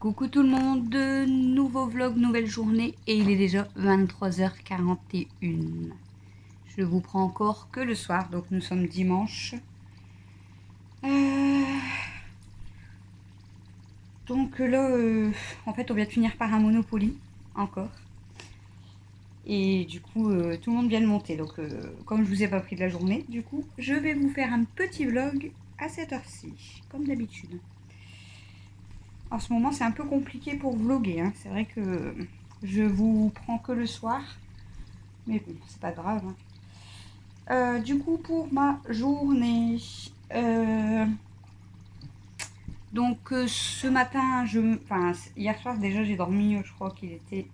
Coucou tout le monde, nouveau vlog, nouvelle journée et il est déjà 23h41. Je vous prends encore que le soir, donc nous sommes dimanche. Donc là, en fait on vient de finir par un Monopoly, encore. Et du coup, tout le monde vient de monter, donc comme je vous ai pas pris de la journée, du coup, je vais vous faire un petit vlog à cette heure-ci, comme d'habitude. En ce moment, c'est un peu compliqué pour vlogger, hein. C'est vrai que je vous prends que le soir. Mais bon, c'est pas grave, hein. Du coup, pour ma journée, ce matin, enfin, hier soir déjà, j'ai dormi, je crois qu'il était...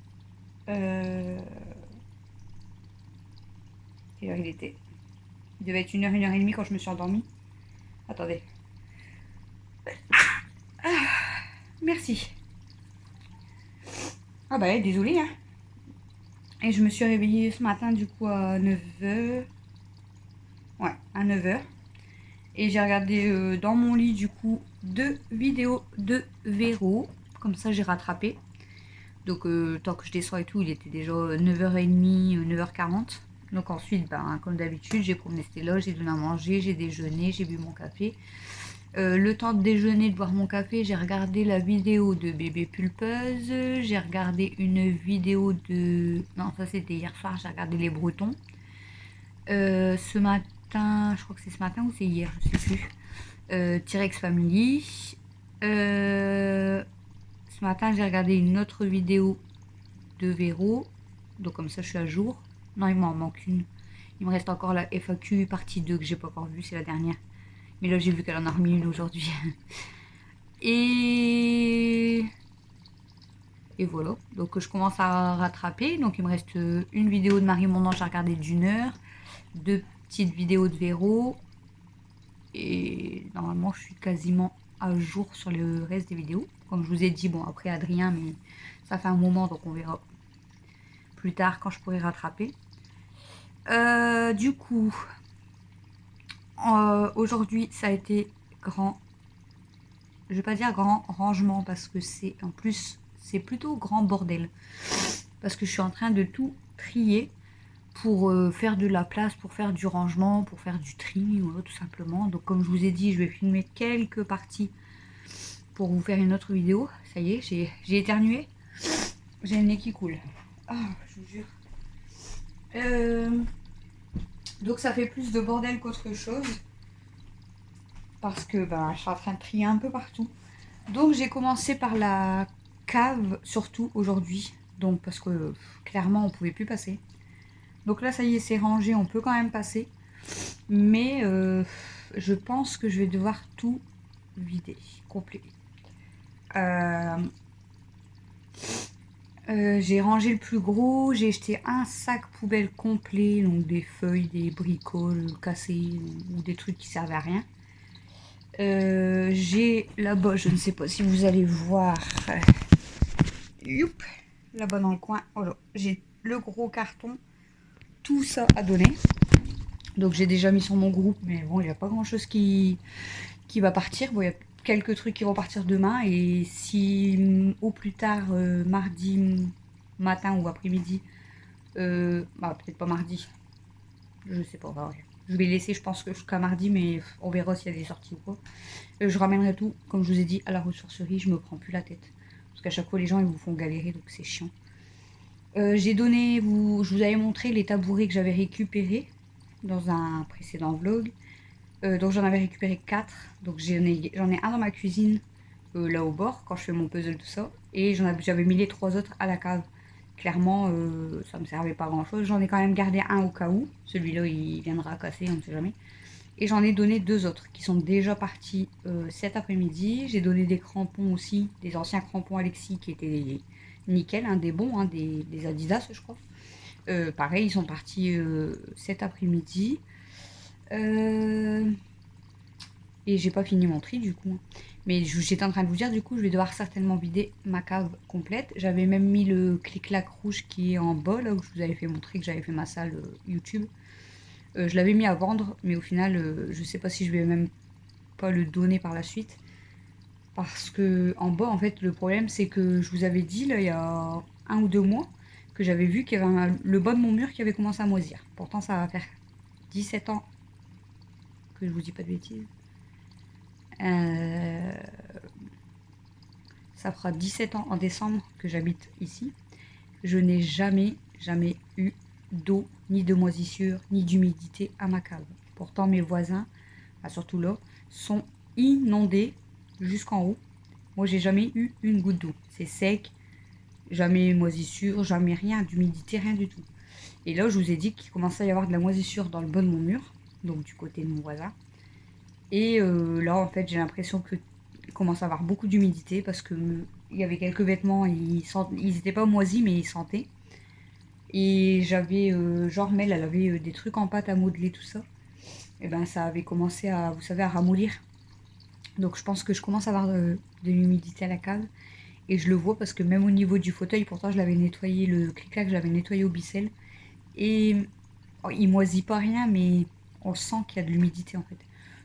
Quelle heure il était? Il devait être 1h, 1h30 quand je me suis endormie. Attendez. Merci. Ah bah, désolée, hein. Et je me suis réveillée ce matin, du coup, à 9h. Ouais, à 9h. Et j'ai regardé dans mon lit, du coup, 2 vidéos de Véro. Comme ça, j'ai rattrapé. Donc, tant que je descends et tout, il était déjà 9h30, 9h40. Donc ensuite, ben, comme d'habitude, j'ai promené Stella, j'ai donné à manger, j'ai déjeuné, j'ai bu mon café. Le temps de déjeuner, de boire mon café, j'ai regardé la vidéo de Bébé Pulpeuse. J'ai regardé une vidéo de... Non, ça c'était hier soir, j'ai regardé Les Bretons. Ce matin, je crois que c'est ce matin ou c'est hier, je sais plus. T-Rex Family. Ce matin, j'ai regardé une autre vidéo de Véro. Donc comme ça, je suis à jour. Non, il m'en manque une. Il me reste encore la FAQ partie 2 que j'ai pas encore vue, c'est la dernière. Mais là, j'ai vu qu'elle en a remis une aujourd'hui. Et... Et voilà. Donc je commence à rattraper. Donc il me reste une vidéo de Marie Mon Ange à regarder d'1 heure. 2 petites vidéos de Véro. Et normalement, je suis quasiment à jour sur le reste des vidéos. Comme je vous ai dit, bon, après Adrien, mais ça fait un moment, donc on verra plus tard quand je pourrai rattraper. Du coup, aujourd'hui, ça a été grand. Je vais pas dire grand rangement parce que c'est en plus, c'est plutôt grand bordel. Parce que je suis en train de tout trier pour faire de la place, pour faire du rangement, pour faire du tri, voilà, tout simplement. Donc comme je vous ai dit, je vais filmer quelques parties pour vous faire une autre vidéo. Ça y est, j'ai éternué. J'ai le nez qui coule. Ah, je vous jure. Donc ça fait plus de bordel qu'autre chose. Parce que ben, je suis en train de trier un peu partout. Donc j'ai commencé par la cave, surtout aujourd'hui. Donc parce que clairement on pouvait plus passer. Donc là ça y est, c'est rangé, on peut quand même passer. Mais je pense que je vais devoir tout vider, complet. J'ai rangé le plus gros, j'ai jeté un sac poubelle complet, donc des feuilles, des bricoles cassées ou des trucs qui servaient à rien. J'ai là-bas, je ne sais pas si vous allez voir, youp, là-bas dans le coin, voilà, j'ai le gros carton, tout ça à donner. Donc j'ai déjà mis sur mon groupe, mais bon, il n'y a pas grand-chose qui va partir. Bon, il y a quelques trucs qui vont partir demain, et si au plus tard, mardi matin ou après-midi, bah, peut-être pas mardi, je sais pas, on va voir. Je vais laisser, je pense que jusqu'à mardi, mais on verra s'il y a des sorties ou quoi. Je ramènerai tout, comme je vous ai dit, à la ressourcerie, je me prends plus la tête. Parce qu'à chaque fois, les gens, ils vous font galérer, donc c'est chiant. J'ai donné, je vous avais montré les tabourets que j'avais récupérés dans un précédent vlog. Donc j'en avais récupéré 4. Donc j'en ai un dans ma cuisine, là au bord, quand je fais mon puzzle, tout ça. Et j'avais mis les 3 autres à la cave. Clairement, ça me servait pas grand chose. J'en ai quand même gardé un au cas où. Celui-là, il viendra casser, on ne sait jamais. Et j'en ai donné 2 autres qui sont déjà partis cet après-midi. J'ai donné des crampons aussi, des anciens crampons Alexis qui étaient nickel, hein, des bons, hein, des Adidas, je crois. Pareil, ils sont partis cet après-midi. Et j'ai pas fini mon tri du coup. Mais j'étais en train de vous dire, du coup, je vais devoir certainement vider ma cave complète. J'avais même mis le clic-clac rouge qui est en bas, là où je vous avais fait montrer que j'avais fait ma salle YouTube. Je l'avais mis à vendre, mais au final, je sais pas si je vais même pas le donner par la suite. Parce que en bas, en fait, le problème, c'est que je vous avais dit, là, il y a 1 ou 2 mois, que j'avais vu qu'il y avait le bas de mon mur qui avait commencé à moisir. Pourtant, ça va faire 17 ans que je vous dis pas de bêtises. Euh, Ça fera 17 ans en décembre que j'habite ici. Je n'ai jamais eu d'eau, ni de moisissure, ni d'humidité à ma cave. Pourtant, mes voisins, surtout là, sont inondés jusqu'en haut. Moi, j'ai jamais eu une goutte d'eau. C'est sec, jamais moisissure, jamais rien, d'humidité, rien du tout. Et là, je vous ai dit qu'il commençait à y avoir de la moisissure dans le bas de mon mur, donc du côté de mon voisin. Et là, en fait, j'ai l'impression qu'il commence à avoir beaucoup d'humidité parce que il y avait quelques vêtements, ils n'étaient pas moisis, mais ils sentaient. Et j'avais, genre, Mel, elle avait des trucs en pâte à modeler, tout ça. Et ben, ça avait commencé à, vous savez, à ramollir. Donc, je pense que je commence à avoir de l'humidité à la cave. Et je le vois parce que même au niveau du fauteuil, pourtant, je l'avais nettoyé, le clic-clac, je l'avais nettoyé au bicelle. Et oh, il moisit pas rien, mais on sent qu'il y a de l'humidité en fait.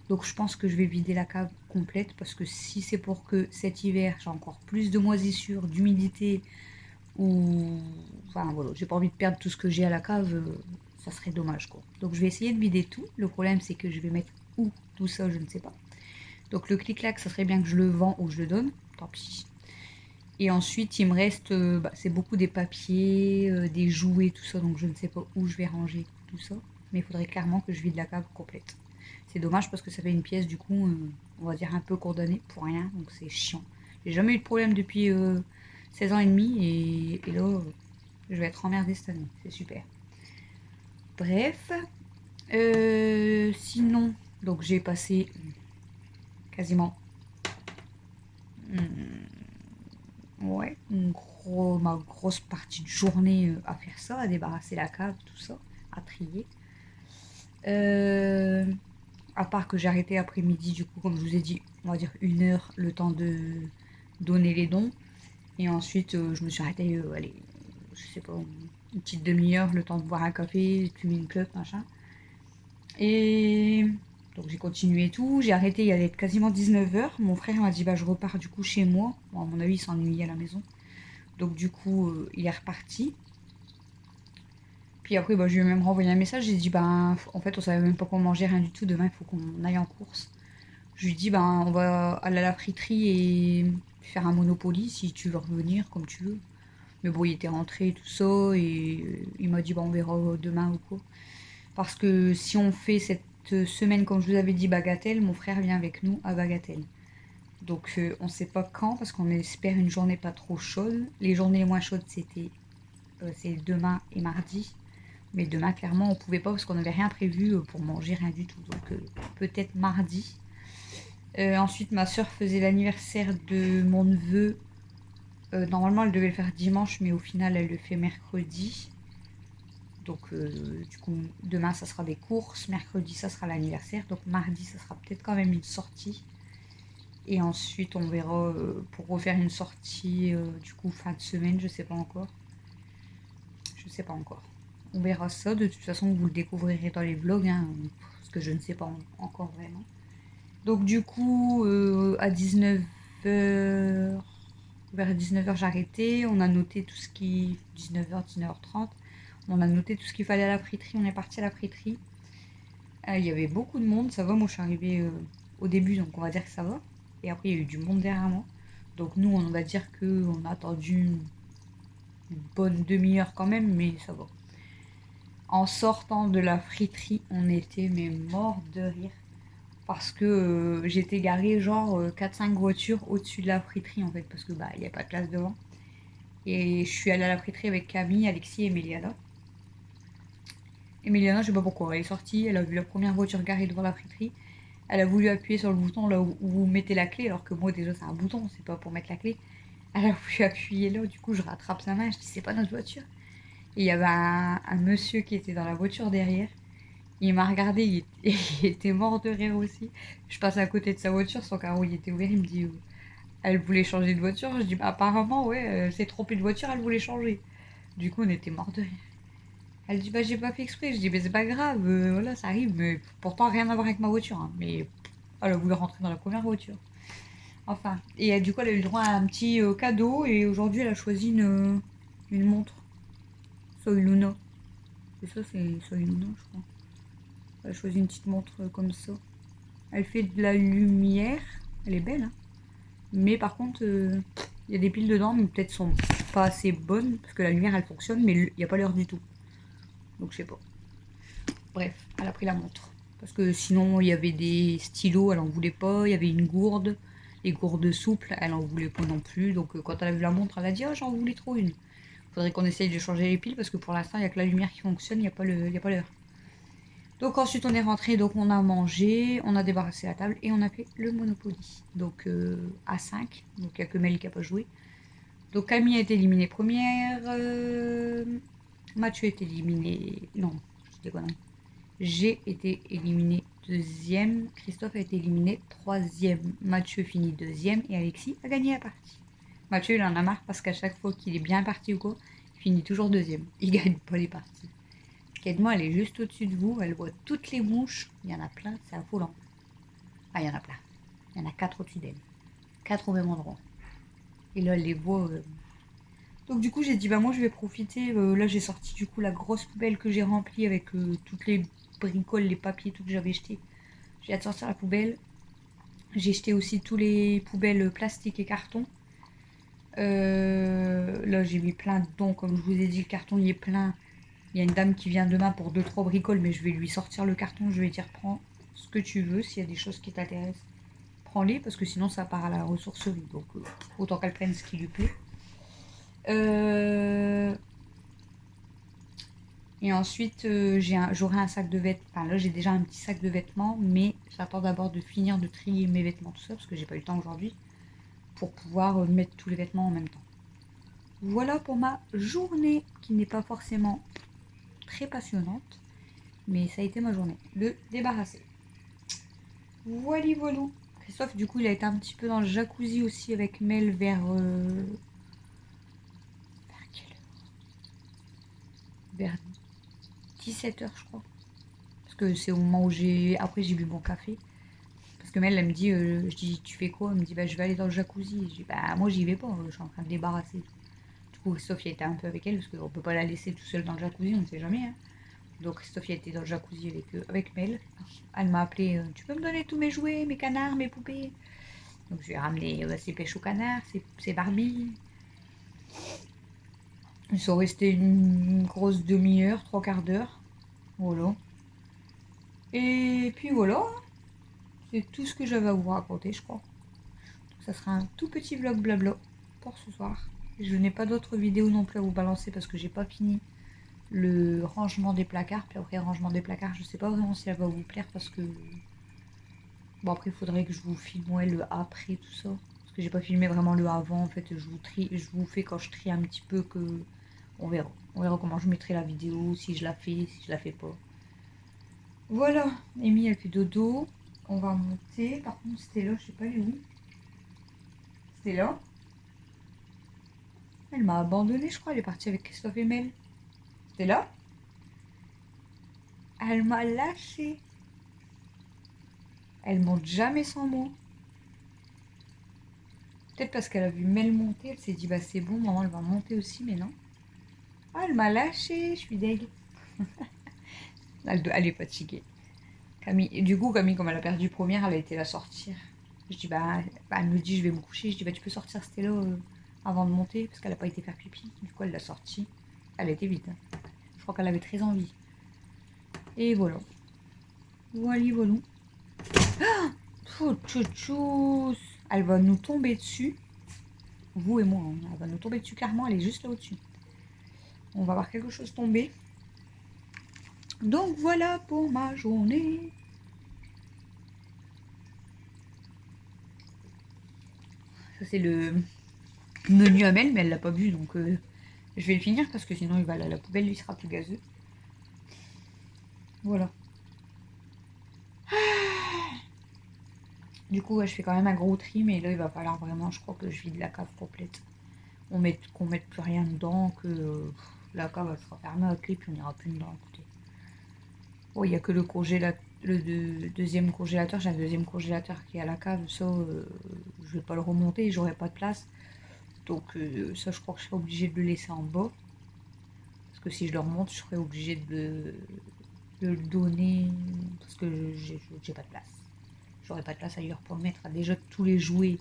Donc je pense que je vais vider la cave complète parce que si c'est pour que cet hiver j'ai encore plus de moisissures, d'humidité ou enfin voilà, j'ai pas envie de perdre tout ce que j'ai à la cave, ça serait dommage quoi. Donc je vais essayer de vider tout. Le problème c'est que je vais mettre où tout ça, je ne sais pas. Donc le clic-clac, ça serait bien que je le vends ou je le donne. Tant pis. Et ensuite, il me reste, c'est beaucoup des papiers, des jouets, tout ça, donc je ne sais pas où je vais ranger tout ça. Mais il faudrait clairement que je vide la cave complète. C'est dommage parce que ça fait une pièce, du coup, on va dire un peu coordonnée pour rien, donc c'est chiant. J'ai jamais eu de problème depuis 16 ans et demi, et là, je vais être emmerdée cette année, c'est super. Bref, sinon, donc j'ai passé quasiment ouais, ma grosse partie de journée à faire ça, à débarrasser la cave, tout ça, à trier. Euh, à part que j'ai arrêté après-midi, du coup, comme je vous ai dit, on va dire 1 heure, le temps de donner les dons. Et ensuite, je me suis arrêtée, allez, je sais pas, une petite demi-heure, le temps de boire un café, fumer une clope, machin. Et donc j'ai continué et tout. J'ai arrêté, il allait être quasiment 19 h. Mon frère m'a dit, bah je repars du coup chez moi. Bon, à mon avis, il s'ennuyait à la maison. Donc du coup, il est reparti. Puis après, bah, je lui ai même renvoyé un message. J'ai dit, ben, en fait, on savait même pas quoi manger, rien du tout. Demain, il faut qu'on aille en course. Je lui ai dit, ben, on va aller à la friterie et faire un Monopoly si tu veux revenir, comme tu veux. Mais bon, il était rentré, tout ça, et il m'a dit, bah, on verra demain ou quoi. Parce que si on fait cette semaine, comme je vous avais dit, Bagatelle, mon frère vient avec nous à Bagatelle. Donc on ne sait pas quand, parce qu'on espère une journée pas trop chaude. Les journées les moins chaudes, c'est demain et mardi. Mais demain, clairement, on pouvait pas parce qu'on n'avait rien prévu pour manger, rien du tout. Donc peut-être mardi. Ensuite, ma soeur faisait l'anniversaire de mon neveu. Normalement, elle devait le faire dimanche, mais au final, elle le fait mercredi. Donc, du coup, demain, ça sera des courses. Mercredi, ça sera l'anniversaire. Donc, mardi, ça sera peut-être quand même une sortie. Et ensuite, on verra pour refaire une sortie, du coup, fin de semaine, je sais pas encore. Je sais pas encore. On verra ça. De toute façon, vous le découvrirez dans les vlogs, hein, parce que je ne sais pas encore vraiment. Donc, du coup, à 19 h, vers 19 h, j'ai arrêté. On a noté tout ce qui. 19 h, 19 h 30. On a noté tout ce qu'il fallait à la friterie. On est parti à la friterie. Il y avait beaucoup de monde. Ça va, moi, je suis arrivée au début, donc on va dire que ça va. Et après, il y a eu du monde derrière moi. Donc, nous, on va dire qu'on a attendu une bonne demi-heure quand même, mais ça va. En sortant de la friterie, on était mais mort de rire. Parce que j'étais garée genre 4-5 voitures au-dessus de la friterie en fait. Parce que bah il n'y a pas de place devant. Et je suis allée à la friterie avec Camille, Alexis et Emiliana. Emiliana, je sais pas pourquoi, elle est sortie, elle a vu la première voiture garée devant la friterie. Elle a voulu appuyer sur le bouton là où vous mettez la clé, alors que moi déjà c'est un bouton, c'est pas pour mettre la clé. Elle a voulu appuyer là, du coup je rattrape sa main, je dis c'est pas notre voiture. Et il y avait un monsieur qui était dans la voiture derrière. Il m'a regardé, il était mort de rire aussi. Je passe à côté de sa voiture, son carreau il était ouvert, il me dit elle voulait changer de voiture. Je dis bah, apparemment ouais, elle s'est trompée de voiture, elle voulait changer. Du coup on était mort de rire. Elle dit bah j'ai pas fait exprès. Je dis mais c'est pas grave, voilà ça arrive, mais pourtant rien à voir avec ma voiture, hein. Mais elle a voulu rentrer dans la première voiture. Enfin, et du coup, elle a eu le droit à un petit cadeau. Et aujourd'hui, elle a choisi une montre. Soy Luna. C'est ça, c'est Soy Luna, je crois. Elle a choisi une petite montre comme ça. Elle fait de la lumière. Elle est belle, hein. Mais par contre, il y a des piles dedans, mais peut-être sont pas assez bonnes. Parce que la lumière, elle fonctionne, mais il n'y a pas l'heure du tout. Donc, je sais pas. Bref, elle a pris la montre. Parce que sinon, il y avait des stylos, elle en voulait pas. Il y avait une gourde. Les gourdes souples, elle en voulait pas non plus. Donc, quand elle a vu la montre, elle a dit oh, j'en voulais trop une. Faudrait qu'on essaye de changer les piles parce que pour l'instant, il n'y a que la lumière qui fonctionne, il n'y a pas l'heure. Donc ensuite on est rentré, donc on a mangé, on a débarrassé la table et on a fait le Monopoly. Donc à 5, donc il n'y a que Mel qui n'a pas joué. Donc Camille a été éliminée première, Mathieu a été éliminé, non, je dis des conneries. J'ai été éliminé deuxième, Christophe a été éliminé troisième, Mathieu finit deuxième et Alexis a gagné la partie. Mathieu il en a marre parce qu'à chaque fois qu'il est bien parti ou quoi, il finit toujours deuxième, il gagne pas les parties. Quedmo, elle est juste au-dessus de vous, elle voit toutes les mouches, il y en a plein, c'est affolant. Ah, il y en a plein. Il y en a 4 au-dessus d'elle. 4 au même endroit. Et là, elle les voit. Donc du coup, j'ai dit, bah moi, je vais profiter. Là, j'ai sorti du coup la grosse poubelle que j'ai remplie avec toutes les bricoles, les papiers, tout que j'avais jeté. J'ai hâte de sortir la poubelle. J'ai jeté aussi tous les poubelles plastiques et carton. Là, j'ai mis plein de dons. Comme je vous ai dit, le carton, il est plein. Il y a une dame qui vient demain pour 2-3 bricoles, mais je vais lui sortir le carton. Je vais dire, prends ce que tu veux. S'il y a des choses qui t'intéressent, prends-les, parce que sinon, ça part à la ressourcerie. Donc, autant qu'elle prenne ce qui lui plaît. Et ensuite, j'aurai un sac de vêtements. Enfin, là, j'ai déjà un petit sac de vêtements, mais j'attends d'abord de finir de trier mes vêtements, tout ça, parce que j'ai pas eu le temps aujourd'hui, pour pouvoir mettre tous les vêtements en même temps. Voilà pour ma journée, qui n'est pas forcément très passionnante, mais ça a été ma journée. De débarrasser. Voilà, voilà. Christophe, du coup, il a été un petit peu dans le jacuzzi aussi avec Mel vers quelle heure? Vers 17h, je crois. Parce que c'est au moment où j'ai. Après, j'ai bu mon café. Parce que Mel, elle me dit, je dis, tu fais quoi? Elle me dit, bah, je vais aller dans le jacuzzi. Je dis, bah, moi, j'y vais pas, je suis en train de débarrasser. Du coup, Christophe, il a été un peu avec elle, parce qu'on peut pas la laisser tout seule dans le jacuzzi, on ne sait jamais. Hein. Donc, Christophe, il a été dans le jacuzzi avec Mel. Elle m'a appelé, tu peux me donner tous mes jouets, mes canards, mes poupées? Donc, je lui ai ramené ses pêches au canard, ses Barbie. Ils sont restés une grosse demi-heure, 3/4 d'heure. Voilà. Et puis voilà, c'est tout ce que j'avais à vous raconter, je crois. Ça sera un tout petit vlog blabla pour ce soir. Je n'ai pas d'autres vidéos non plus à vous balancer parce que j'ai pas fini le rangement des placards. Puis après, rangement des placards, je sais pas vraiment si elle va vous plaire parce que. Bon, après, il faudrait que je vous filme ouais, le après, tout ça. Parce que j'ai pas filmé vraiment le avant. En fait, je vous fais quand je trie un petit peu que. On verra. On verra comment je mettrai la vidéo, si je la fais, si je la fais pas. Voilà, Amy, elle fait dodo. On va monter. Par contre, c'était là, je sais pas elle est où. C'était là. Elle m'a abandonnée, je crois. Elle est partie avec Christophe et Mel. C'était là. Elle m'a lâchée. Elle monte jamais sans moi. Peut-être parce qu'elle a vu Mel monter, elle s'est dit bah c'est bon, maman elle va monter aussi, mais non. Ah, elle m'a lâchée, je suis deg. Elle est fatiguée. Camille, et du coup, Camille, comme elle a perdu première, elle a été la sortir. Je dis bah, elle me dit je vais me coucher. Je dis bah tu peux sortir Stella avant de monter parce qu'elle n'a pas été faire pipi. Du coup, elle l'a sortie. Elle a été vite. Hein. Je crois qu'elle avait très envie. Et voilà. Voilà, voilà. Chouchous. Elle va nous tomber dessus. Vous et moi, hein. Elle va nous tomber dessus clairement. Elle est juste là au-dessus. On va voir quelque chose tomber. Donc voilà pour ma journée. Ça c'est le menu à Mel, mais elle l'a pas vu, donc je vais le finir parce que sinon il va à la poubelle, lui sera plus gazeux. Voilà. Du coup, ouais, je fais quand même un gros tri, mais là il va falloir vraiment, je crois que je vide la cave complète. Qu'on mette plus rien dedans, que la cave elle sera fermée à clé, puis on n'ira plus dedans. Écoutez. Oh, il n'y a que le congélateur. deuxième congélateur. J'ai un deuxième congélateur qui est à la cave. Ça, je vais pas le remonter, j'aurai pas de place. Donc ça, je crois que je serai obligée de le laisser en bas. Parce que si je le remonte, je serai obligée de le donner. Parce que j'ai pas de place. J'aurai pas de place ailleurs pour le mettre. Déjà, tous les jouets,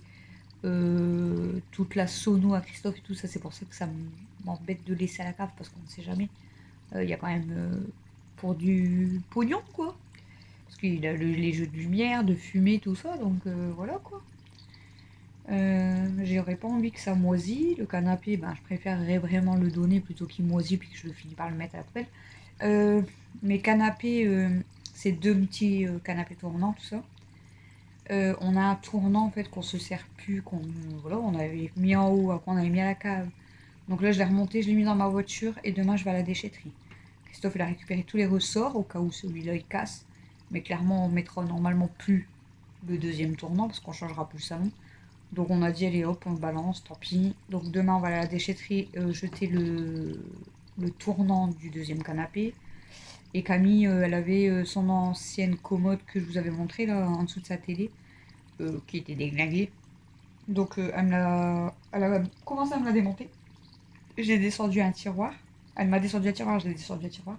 toute la sono à Christophe et tout ça, c'est pour ça que ça m'embête de laisser à la cave. Parce qu'on ne sait jamais. Il y a quand même pour du pognon, quoi. Parce qu'il a les jeux de lumière, de fumée, tout ça. Donc voilà, quoi. J'aurais pas envie que ça moisit. Le canapé, ben, je préférerais vraiment le donner plutôt qu'il moisit puis que je finis par le mettre à la poubelle. Mes canapés, c'est deux petits canapés tournants, tout ça. On a un tournant en fait qu'on se sert plus, voilà, on avait mis en haut, après on avait mis à la cave. Donc là je l'ai remonté, je l'ai mis dans ma voiture et demain je vais à la déchetterie. Christophe il a récupéré tous les ressorts au cas où celui-là il casse. Mais clairement on mettra normalement plus le deuxième tournant parce qu'on changera plus le salon. Donc on a dit allez hop on le balance, tant pis. Donc demain on va aller à la déchetterie jeter le tournant du deuxième canapé. Et Camille elle avait son ancienne commode que je vous avais montré là en dessous de sa télé qui était déglinguée. Donc elle a commencé à me la démonter. J'ai descendu un tiroir. Elle m'a descendu un tiroir, j'ai descendu un tiroir.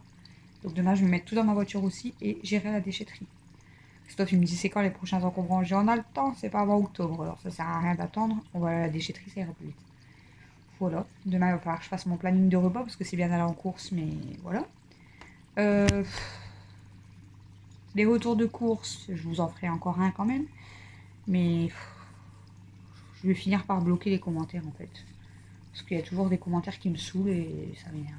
Donc demain je vais mettre tout dans ma voiture aussi et j'irai à la déchetterie. Christophe, il me dit c'est quand les prochains encombrants? J'ai on a le temps, c'est pas avant octobre, alors ça sert à rien d'attendre. On va aller à la déchetterie, ça ira plus vite. Voilà. Demain, il va falloir que je fasse mon planning de repas parce que c'est bien d'aller en course, mais voilà. Euh, les retours de course, je vous en ferai encore un quand même. Mais je vais finir par bloquer les commentaires en fait. Parce qu'il y a toujours des commentaires qui me saoulent et ça m'énerve.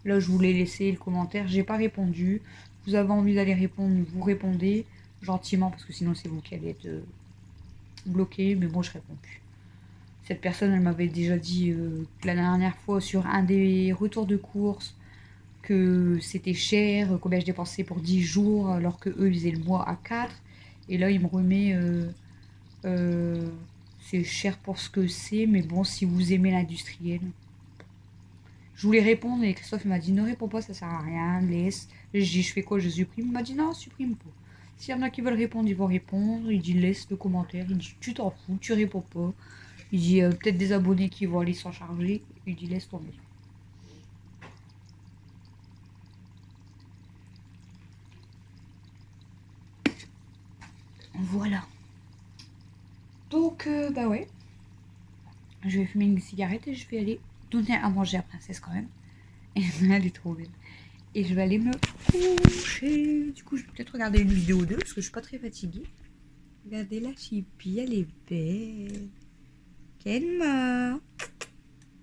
Là, je voulais laisser le commentaire, j'ai pas répondu. Vous avez envie d'aller répondre, vous répondez gentiment parce que sinon c'est vous qui allez être bloqué. Mais bon, je réponds plus. Cette personne, elle m'avait déjà dit la dernière fois sur un des retours de course que c'était cher, combien je dépensais pour 10 jours, alors que eux ils faisaient le mois à 4. Et là, il me remet euh, c'est cher pour ce que c'est, mais bon, si vous aimez l'industriel. Je voulais répondre et Christophe m'a dit ne réponds pas, ça sert à rien, laisse. J'ai dit je fais quoi, je supprime? Il m'a dit non, supprime pas. S'il y en a qui veulent répondre, ils vont répondre. Il dit laisse le commentaire. Il dit tu t'en fous, tu réponds pas. Il dit peut-être des abonnés qui vont aller s'en charger. Il dit laisse tomber. Voilà. Donc, bah ouais. Je vais fumer une cigarette et je vais aller donner à manger à Princesse quand même. Et elle est trop belle. Et je vais aller me coucher. Du coup, je vais peut-être regarder une vidéo ou deux parce que je suis pas très fatiguée. Regardez la chipie, elle est belle. Kenma.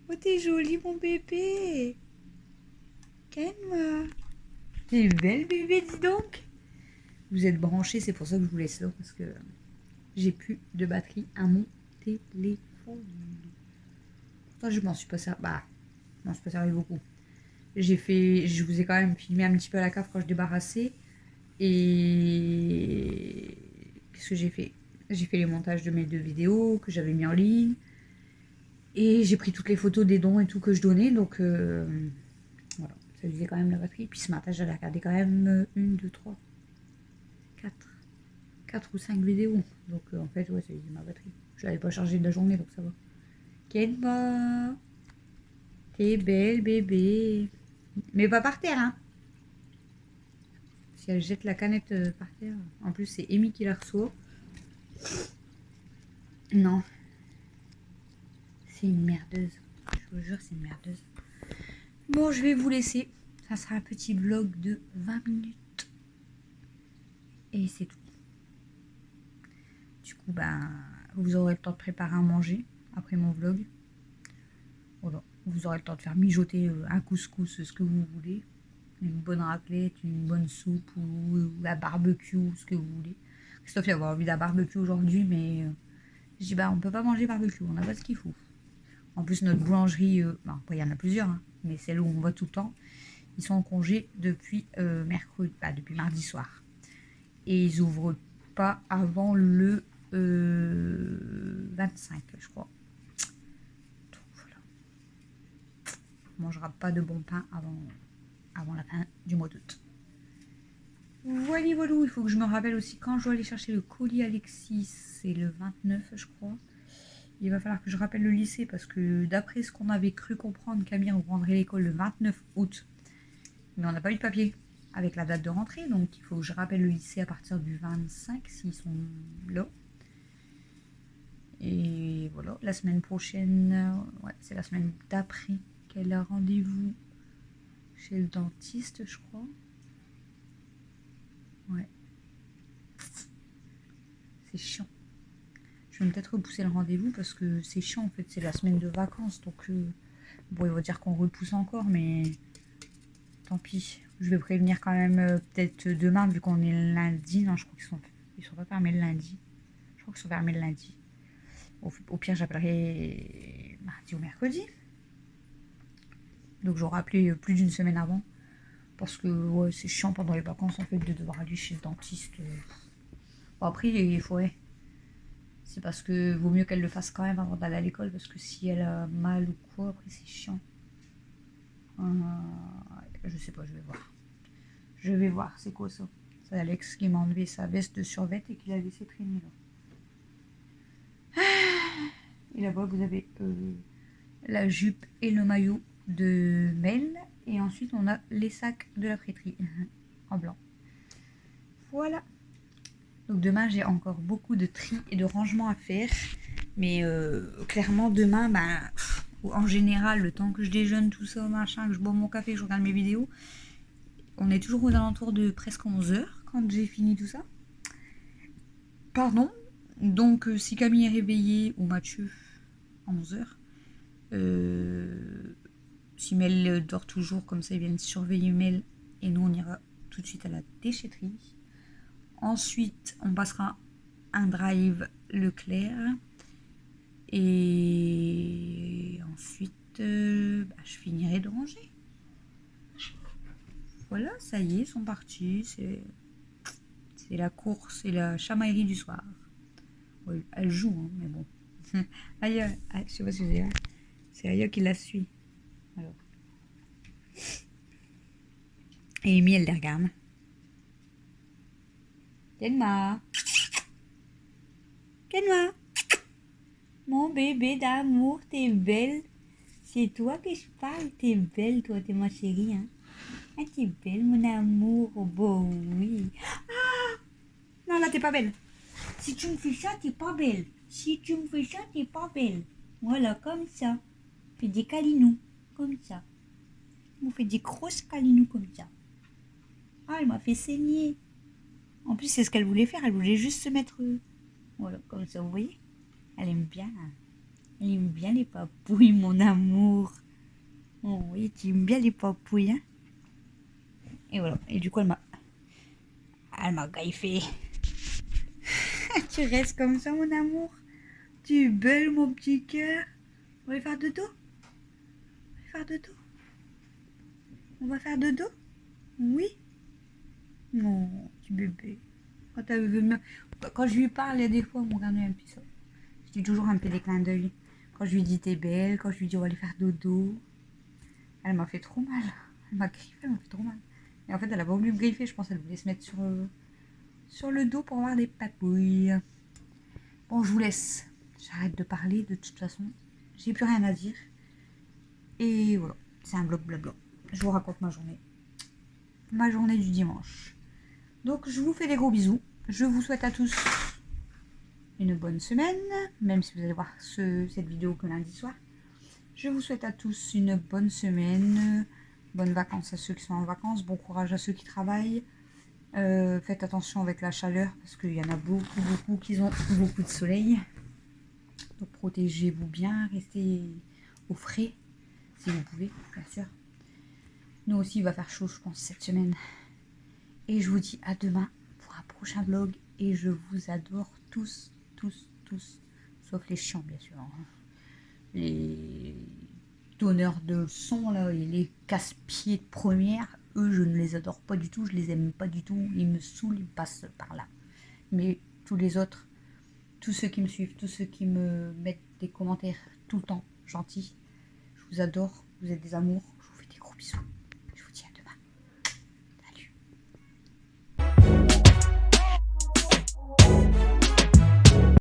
Oh, t'es jolie, mon bébé. Kenma. T'es belle, bébé, dis donc. Vous êtes branchés, c'est pour ça que je vous laisse là parce que j'ai plus de batterie à mon téléphone. Pourtant, je m'en suis pas servi. Bah, je m'en suis pas servi beaucoup. Je vous ai quand même filmé un petit peu à la cave quand je débarrassais. Et qu'est-ce que j'ai fait? J'ai fait les montages de mes deux vidéos que j'avais mis en ligne. Et j'ai pris toutes les photos des dons et tout que je donnais. Donc voilà, ça usait quand même la batterie. Puis ce matin, j'avais regardé quand même 1, 2, 3, 4 ou 5 vidéos. Donc en fait, ouais, ça usait ma batterie. Je l'avais pas chargée de la journée, donc ça va. Kenma, t'es belle, bébé. Mais pas par terre, hein. Si elle jette la canette par terre. En plus, c'est Amy qui la reçoit. Non. C'est une merdeuse. Je vous jure, c'est une merdeuse. Bon, je vais vous laisser. Ça sera un petit vlog de 20 minutes. Et c'est tout. Du coup, ben, vous aurez le temps de préparer à manger après mon vlog. Voilà. Vous aurez le temps de faire mijoter un couscous, ce que vous voulez. Une bonne raclette, une bonne soupe ou un barbecue, ce que vous voulez. Christophe il avoir envie d'un barbecue aujourd'hui, mais je dis bah on peut pas manger barbecue, on n'a pas ce qu'il faut. En plus notre boulangerie, bon, après il y en a plusieurs, hein, mais celle où on va tout le temps, ils sont en congé depuis depuis mardi soir. Et ils ouvrent pas avant le 25, je crois. Donc voilà. On mangera pas de bon pain avant la fin du mois d'août. Voilà, voilà, il faut que je me rappelle aussi quand je dois aller chercher le colis Alexis, c'est le 29 je crois. Il va falloir que je rappelle le lycée parce que d'après ce qu'on avait cru comprendre, Camille reprendrait l'école le 29 août. Mais on n'a pas eu de papier avec la date de rentrée, donc il faut que je rappelle le lycée à partir du 25 s'ils sont là. Et voilà, la semaine prochaine, ouais, c'est la semaine d'après qu'elle a rendez-vous chez le dentiste, je crois. Ouais. C'est chiant. Je vais peut-être repousser le rendez-vous parce que c'est chiant en fait, c'est la semaine de vacances. Donc, bon, il va dire qu'on repousse encore, mais tant pis. Je vais prévenir quand même peut-être demain vu qu'on est lundi. Non, je crois qu'ils sont pas fermés le lundi. Je crois qu'ils sont fermés le lundi. Au pire, j'appellerai mardi ou mercredi. Donc j'aurai appelé plus d'une semaine avant. Parce que ouais, c'est chiant pendant les vacances en fait de devoir aller chez le dentiste. Bon, après, il faudrait. C'est parce que vaut mieux qu'elle le fasse quand même avant d'aller à l'école. Parce que si elle a mal ou quoi, après c'est chiant. Je sais pas, je vais voir. Je vais voir, c'est quoi ça? C'est Alex qui m'a enlevé sa veste de survêt et qui l'a laissé traîner là. Et là-bas, vous avez la jupe et le maillot de Mel. Et ensuite, on a les sacs de la prêterie en blanc. Voilà. Donc demain, j'ai encore beaucoup de tri et de rangement à faire. Mais clairement, demain, en général, le temps que je déjeune, tout ça, machin, que je bois mon café, que je regarde mes vidéos, on est toujours aux alentours de presque 11h quand j'ai fini tout ça. Pardon. Donc, si Camille est réveillée, ou Mathieu, à 11h, si Mel dort toujours, comme ça, ils viennent surveiller Mel, et nous, on ira tout de suite à la déchetterie. Ensuite, on passera un drive Leclerc. Et ensuite, je finirai de ranger. Voilà, ça y est, ils sont partis. C'est la course et la chamaillerie du soir. Ouais, elle joue, hein, mais bon. Aya, je sais pas si vous avez. C'est Aya qui la suit. Alors. Et Amy, elle les regarde. Kenma. Kenma. Mon bébé d'amour, t'es belle. C'est toi que je parle, t'es belle, toi, t'es ma chérie, hein. Ah, t'es belle, mon amour. Oh, bon, oui. Ah! Non, là, t'es pas belle. Si tu me fais ça, t'es pas belle. Si tu me fais ça, t'es pas belle. Voilà, comme ça. Fais des câlinous, comme ça. On fait des grosses câlinous comme ça. Ah, elle m'a fait saigner. En plus, c'est ce qu'elle voulait faire. Elle voulait juste se mettre... voilà, comme ça, vous voyez. Elle aime bien. Elle aime bien les papouilles, mon amour. Oh oui, tu aimes bien les papouilles, hein. Et voilà. Et du coup, elle m'a gaillé. Tu restes comme ça, mon amour. Tu es belle, mon petit cœur. On va aller faire dodo. On va faire dodo. On va faire dodo. Oui. Non, petit bébé. Quand je lui parle, il y a des fois, mon regarde un peu ça. Je dis toujours un peu des clins d'œil. Quand je lui dis t'es belle, quand je lui dis on va aller faire dodo. Elle m'a fait trop mal. Elle m'a griffé, elle m'a fait trop mal. Et en fait, elle a pas voulu me griffer. Je pense qu'elle voulait se mettre sur le dos pour avoir des papouilles. Bon, je vous laisse. J'arrête de parler de toute façon. J'ai plus rien à dire. Et voilà, c'est un blog blabla. Je vous raconte ma journée. Ma journée du dimanche. Donc, je vous fais des gros bisous. Je vous souhaite à tous une bonne semaine, même si vous allez voir cette vidéo que lundi soir. Je vous souhaite à tous une bonne semaine. Bonnes vacances à ceux qui sont en vacances. Bon courage à ceux qui travaillent. Faites attention avec la chaleur parce qu'il y en a beaucoup qui ont beaucoup de soleil. Donc protégez-vous bien, restez au frais si vous pouvez, bien sûr. Nous aussi, il va faire chaud, je pense, cette semaine. Et je vous dis à demain pour un prochain vlog. Et je vous adore tous. Sauf les chiants, bien sûr. Les donneurs de son, là, et les casse-pieds de première, eux, je ne les adore pas du tout. Je les aime pas du tout. Ils me saoulent, ils passent par là. Mais tous les autres, tous ceux qui me suivent, tous ceux qui me mettent des commentaires tout le temps gentils, je vous adore. Vous êtes des amours. Je vous fais des gros bisous.